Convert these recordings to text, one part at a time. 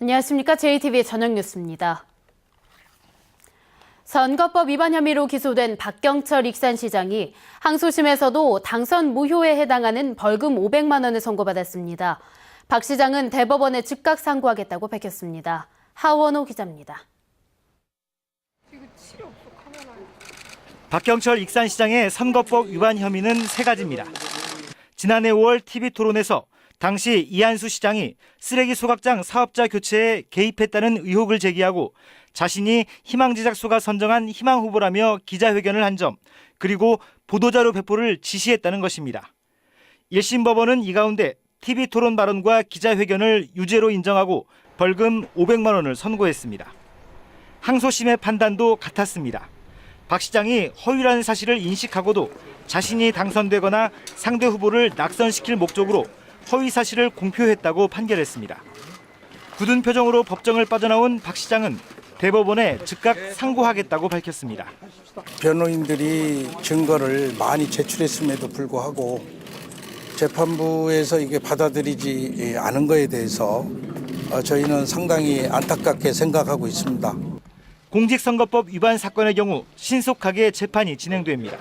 안녕하십니까. JTB의 저녁 뉴스입니다. 선거법 위반 혐의로 기소된 박경철 익산시장이 항소심에서도 당선 무효에 해당하는 벌금 500만 원을 선고받았습니다. 박 시장은 대법원에 즉각 상고하겠다고 밝혔습니다. 하원호 기자입니다. 박경철 익산시장의 선거법 위반 혐의는 3가지입니다. 지난해 5월 TV토론에서 당시 이한수 시장이 쓰레기 소각장 사업자 교체에 개입했다는 의혹을 제기하고 자신이 희망제작소가 선정한 희망 후보라며 기자회견을 한 점, 그리고 보도자료 배포를 지시했다는 것입니다. 1심 법원은 이 가운데 TV토론 발언과 기자회견을 유죄로 인정하고 벌금 500만 원을 선고했습니다. 항소심의 판단도 같았습니다. 박 시장이 허위라는 사실을 인식하고도 자신이 당선되거나 상대 후보를 낙선시킬 목적으로 허위 사실을 공표했다고 판결했습니다. 굳은 표정으로 법정을 빠져나온 박 시장은 대법원에 즉각 상고하겠다고 밝혔습니다. 변호인들이 증거를 많이 제출했음에도 불구하고 재판부에서 이게 받아들이지 않은 거에 대해서 저희는 상당히 안타깝게 생각하고 있습니다. 공직선거법 위반 사건의 경우 신속하게 재판이 진행됩니다.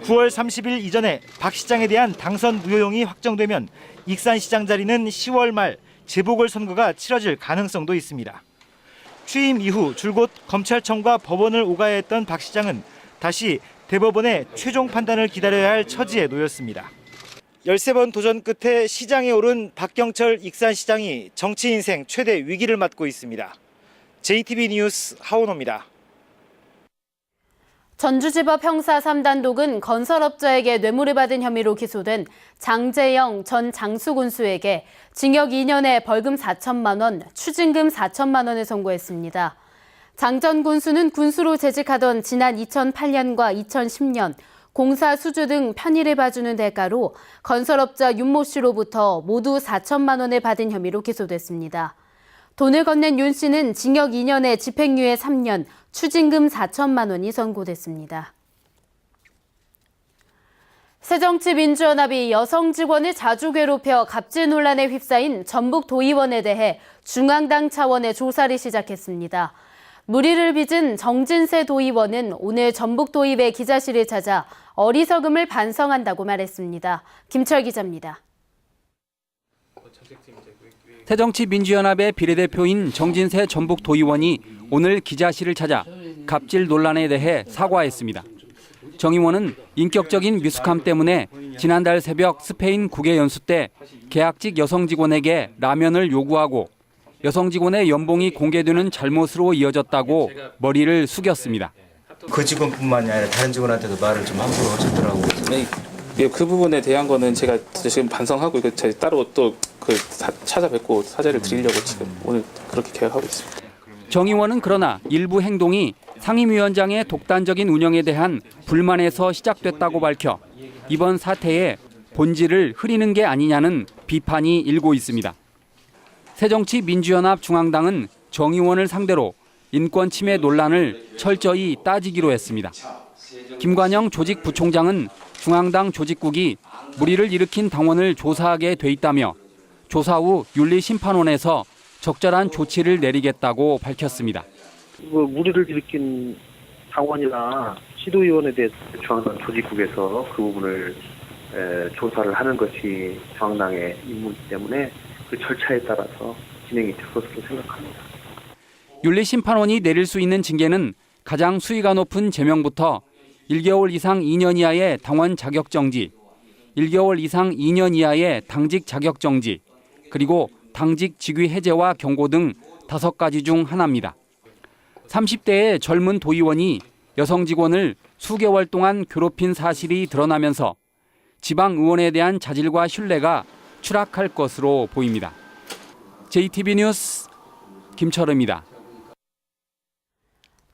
9월 30일 이전에 박 시장에 대한 당선 무효용이 확정되면 익산시장 자리는 10월 말 재보궐선거가 치러질 가능성도 있습니다. 취임 이후 줄곧 검찰청과 법원을 오가야 했던 박 시장은 다시 대법원의 최종 판단을 기다려야 할 처지에 놓였습니다. 13번 도전 끝에 시장에 오른 박경철 익산시장이 정치 인생 최대 위기를 맞고 있습니다. JTB 뉴스 하원호입니다. 전주지법 형사 3단독은 건설업자에게 뇌물을 받은 혐의로 기소된 장재영 전 장수군수에게 징역 2년에 벌금 4천만 원, 추징금 4천만 원을 선고했습니다. 장 전 군수는 군수로 재직하던 지난 2008년과 2010년 공사 수주 등 편의를 봐주는 대가로 건설업자 윤모 씨로부터 모두 4천만 원을 받은 혐의로 기소됐습니다. 돈을 건넨 윤 씨는 징역 2년에 집행유예 3년, 추징금 4천만 원이 선고됐습니다. 새정치민주연합이 여성 직원을 자주 괴롭혀 갑질 논란에 휩싸인 전북도의원에 대해 중앙당 차원의 조사를 시작했습니다. 물의를 빚은 정진세 도의원은 오늘 전북도의회 기자실을 찾아 어리석음을 반성한다고 말했습니다. 김철 기자입니다. 새정치민주연합의 비례대표인 정진세 전북도의원이 오늘 기자실을 찾아 갑질 논란에 대해 사과했습니다. 정 의원은 인격적인 미숙함 때문에 지난달 새벽 스페인 국외 연수 때 계약직 여성 직원에게 라면을 요구하고 여성 직원의 연봉이 공개되는 잘못으로 이어졌다고 머리를 숙였습니다. 그 직원뿐만이 아니라 다른 직원한테도 말을 좀 함부로 하셨더라고요. 네, 그 부분에 대한 거는 제가 지금 반성하고 이거 따로 또 찾아뵙고 사죄를 드리려고 지금 오늘 그렇게 계획하고 있습니다. 정 의원은 그러나 일부 행동이 상임위원장의 독단적인 운영에 대한 불만에서 시작됐다고 밝혀 이번 사태의 본질을 흐리는 게 아니냐는 비판이 일고 있습니다. 새정치민주연합 중앙당은 정 의원을 상대로 인권 침해 논란을 철저히 따지기로 했습니다. 김관영 조직부총장은 중앙당 조직국이 물의를 일으킨 당원을 조사하게 돼 있다며 조사 후 윤리심판원에서 적절한 조치를 내리겠다고 밝혔습니다. 물의를 일으킨 당원이나 시도의원에 대해서 중앙당 조직국에서 그 부분을 조사를 하는 것이 중앙당의 임무이기 때문에 그 절차에 따라서 진행이 될 것으로 생각합니다. 윤리심판원이 내릴 수 있는 징계는 가장 수위가 높은 제명부터 1개월 이상 2년 이하의 당원 자격 정지, 1개월 이상 2년 이하의 당직 자격 정지, 그리고 당직 직위 해제와 경고 등 5가지 중 하나입니다. 30대의 젊은 도의원이 여성 직원을 수개월 동안 괴롭힌 사실이 드러나면서 지방 의원에 대한 자질과 신뢰가 추락할 것으로 보입니다. JTB 뉴스 김철우입니다.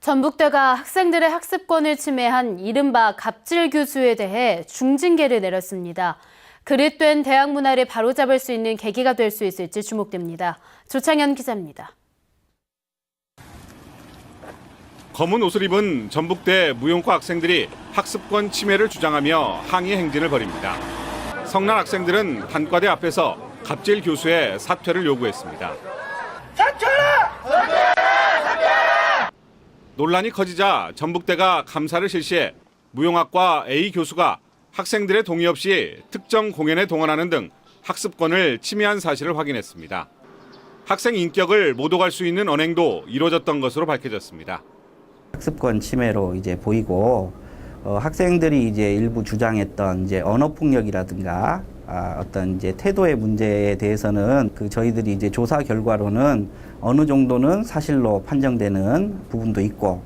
전북대가 학생들의 학습권을 침해한 이른바 갑질 교수에 대해 중징계를 내렸습니다. 그릇된 대학 문화를 바로잡을 수 있는 계기가 될 수 있을지 주목됩니다. 조창현 기자입니다. 검은 옷을 입은 전북대 무용과 학생들이 학습권 침해를 주장하며 항의 행진을 벌입니다. 성난 학생들은 단과대 앞에서 갑질 교수의 사퇴를 요구했습니다. 사퇴! 논란이 커지자 전북대가 감사를 실시해 무용학과 A 교수가 학생들의 동의 없이 특정 공연에 동원하는 등 학습권을 침해한 사실을 확인했습니다. 학생 인격을 모독할 수 있는 언행도 이루어졌던 것으로 밝혀졌습니다. 학습권 침해로 이제 보이고 학생들이 이제 일부 주장했던 이제 언어 폭력이라든가 어떤 이제 태도의 문제에 대해서는 저희들이 이제 조사 결과로는 어느 정도는 사실로 판정되는 부분도 있고.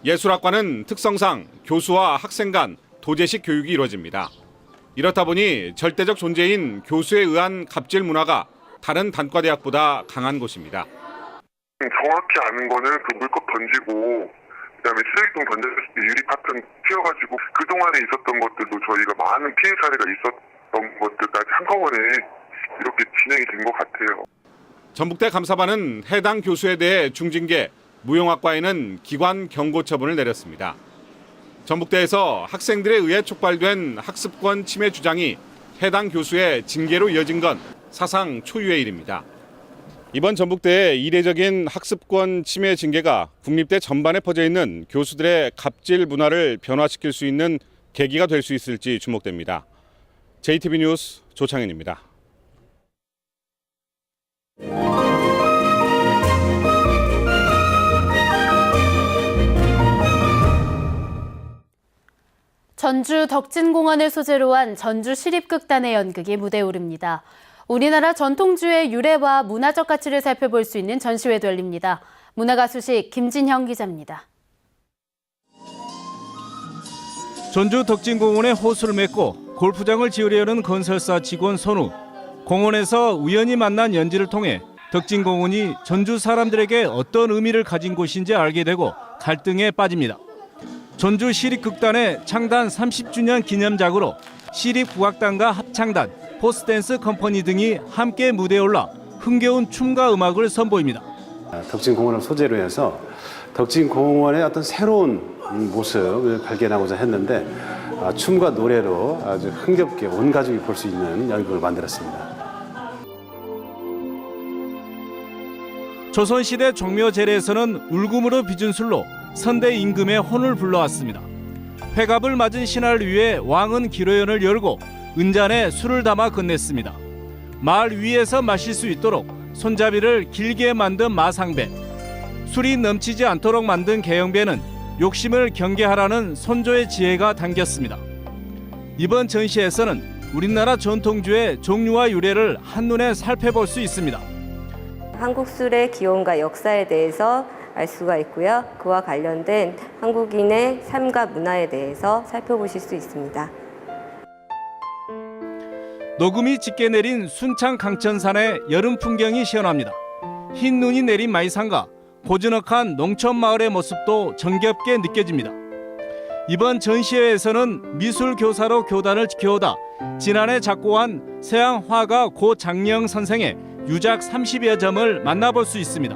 예술학과는 특성상 교수와 학생 간 도제식 교육이 이루어집니다. 이렇다 보니 절대적 존재인 교수에 의한 갑질 문화가 다른 단과대학보다 강한 곳입니다. 정확히 아는 거는 그 물컵 던지고 그다음에 쓰레기통 던졌을 때 유리 파편 튀어가지고 그동안에 있었던 것들도 저희가 많은 피해 사례가 있었던 것들까지 한꺼번에 이렇게 진행이 된 것 같아요. 전북대 감사반은 해당 교수에 대해 중징계, 무용학과에는 기관 경고 처분을 내렸습니다. 전북대에서 학생들에 의해 촉발된 학습권 침해 주장이 해당 교수의 징계로 이어진 건 사상 초유의 일입니다. 이번 전북대의 이례적인 학습권 침해 징계가 국립대 전반에 퍼져 있는 교수들의 갑질 문화를 변화시킬 수 있는 계기가 될 수 있을지 주목됩니다. JTB 뉴스 조창현입니다. 전주 덕진공원을 소재로 한 전주시립극단의 연극이 무대에 오릅니다. 우리나라 전통주의 유래와 문화적 가치를 살펴볼 수 있는 전시회도 열립니다. 문화가 소식 김진형 기자입니다. 전주 덕진공원에 호수를 맺고 골프장을 지으려는 건설사 직원 선우. 공원에서 우연히 만난 연지를 통해 덕진공원이 전주 사람들에게 어떤 의미를 가진 곳인지 알게 되고 갈등에 빠집니다. 전주 시립극단의 창단 30주년 기념작으로 시립국악단과 합창단, 포스댄스 컴퍼니 등이 함께 무대에 올라 흥겨운 춤과 음악을 선보입니다. 덕진공원을 소재로 해서 덕진공원의 어떤 새로운 모습을 발견하고자 했는데 춤과 노래로 아주 흥겹게 온 가족이 볼 수 있는 연극을 만들었습니다. 조선시대 종묘제례에서는 울금으로 빚은 술로 선대 임금의 혼을 불러왔습니다. 회갑을 맞은 신하를 위해 왕은 기로연을 열고 은잔에 술을 담아 건넸습니다. 말 위에서 마실 수 있도록 손잡이를 길게 만든 마상배, 술이 넘치지 않도록 만든 개영배는 욕심을 경계하라는 선조의 지혜가 담겼습니다. 이번 전시에서는 우리나라 전통주의 종류와 유래를 한눈에 살펴볼 수 있습니다. 한국 술의 기원과 역사에 대해서 알 수가 있고요. 그와 관련된 한국인의 삶과 문화에 대해서 살펴보실 수 있습니다. 녹음이 짙게 내린 순창 강천산의 여름 풍경이 시원합니다. 흰 눈이 내린 마이산과 고즈넉한 농촌 마을의 모습도 정겹게 느껴집니다. 이번 전시회에서는 미술 교사로 교단을 지켜오다 지난해 작고한 서양 화가 고장영 선생의 유작 30여 점을 만나볼 수 있습니다.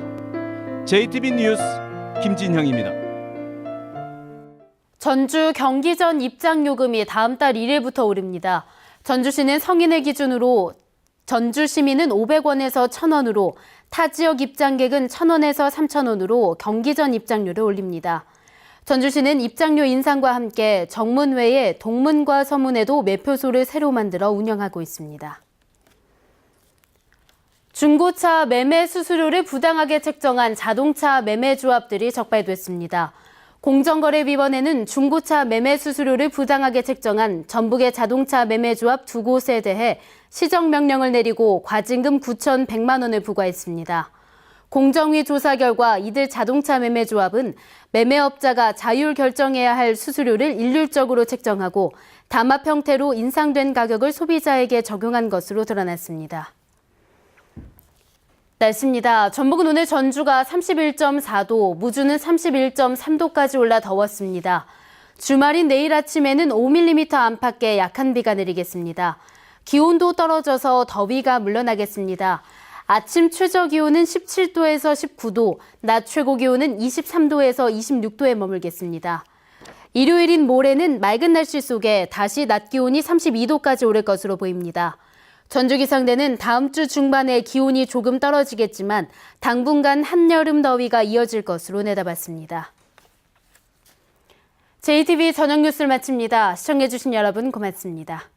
JTB 뉴스 김진형입니다. 전주 경기전 입장요금이 다음 달 1일부터 오릅니다. 전주시는 성인을 기준으로 전주 시민은 500원에서 1,000원으로 타 지역 입장객은 1,000원에서 3,000원으로 경기전 입장료를 올립니다. 전주시는 입장료 인상과 함께 정문 외에 동문과 서문에도 매표소를 새로 만들어 운영하고 있습니다. 중고차 매매 수수료를 부당하게 책정한 자동차 매매 조합들이 적발됐습니다. 공정거래위원회는 중고차 매매 수수료를 부당하게 책정한 전북의 자동차 매매 조합 2곳에 대해 시정명령을 내리고 과징금 9,100만 원을 부과했습니다. 공정위 조사 결과 이들 자동차 매매 조합은 매매업자가 자율 결정해야 할 수수료를 일률적으로 책정하고 담합 형태로 인상된 가격을 소비자에게 적용한 것으로 드러났습니다. 날씨입니다. 전북은 오늘 전주가 31.4도, 무주는 31.3도까지 올라 더웠습니다. 주말인 내일 아침에는 5mm 안팎의 약한 비가 내리겠습니다. 기온도 떨어져서 더위가 물러나겠습니다. 아침 최저 기온은 17도에서 19도, 낮 최고 기온은 23도에서 26도에 머물겠습니다. 일요일인 모레는 맑은 날씨 속에 다시 낮 기온이 32도까지 오를 것으로 보입니다. 전주기상대는 다음 주 중반에 기온이 조금 떨어지겠지만 당분간 한여름 더위가 이어질 것으로 내다봤습니다. JTBC 저녁 뉴스를 마칩니다. 시청해주신 여러분 고맙습니다.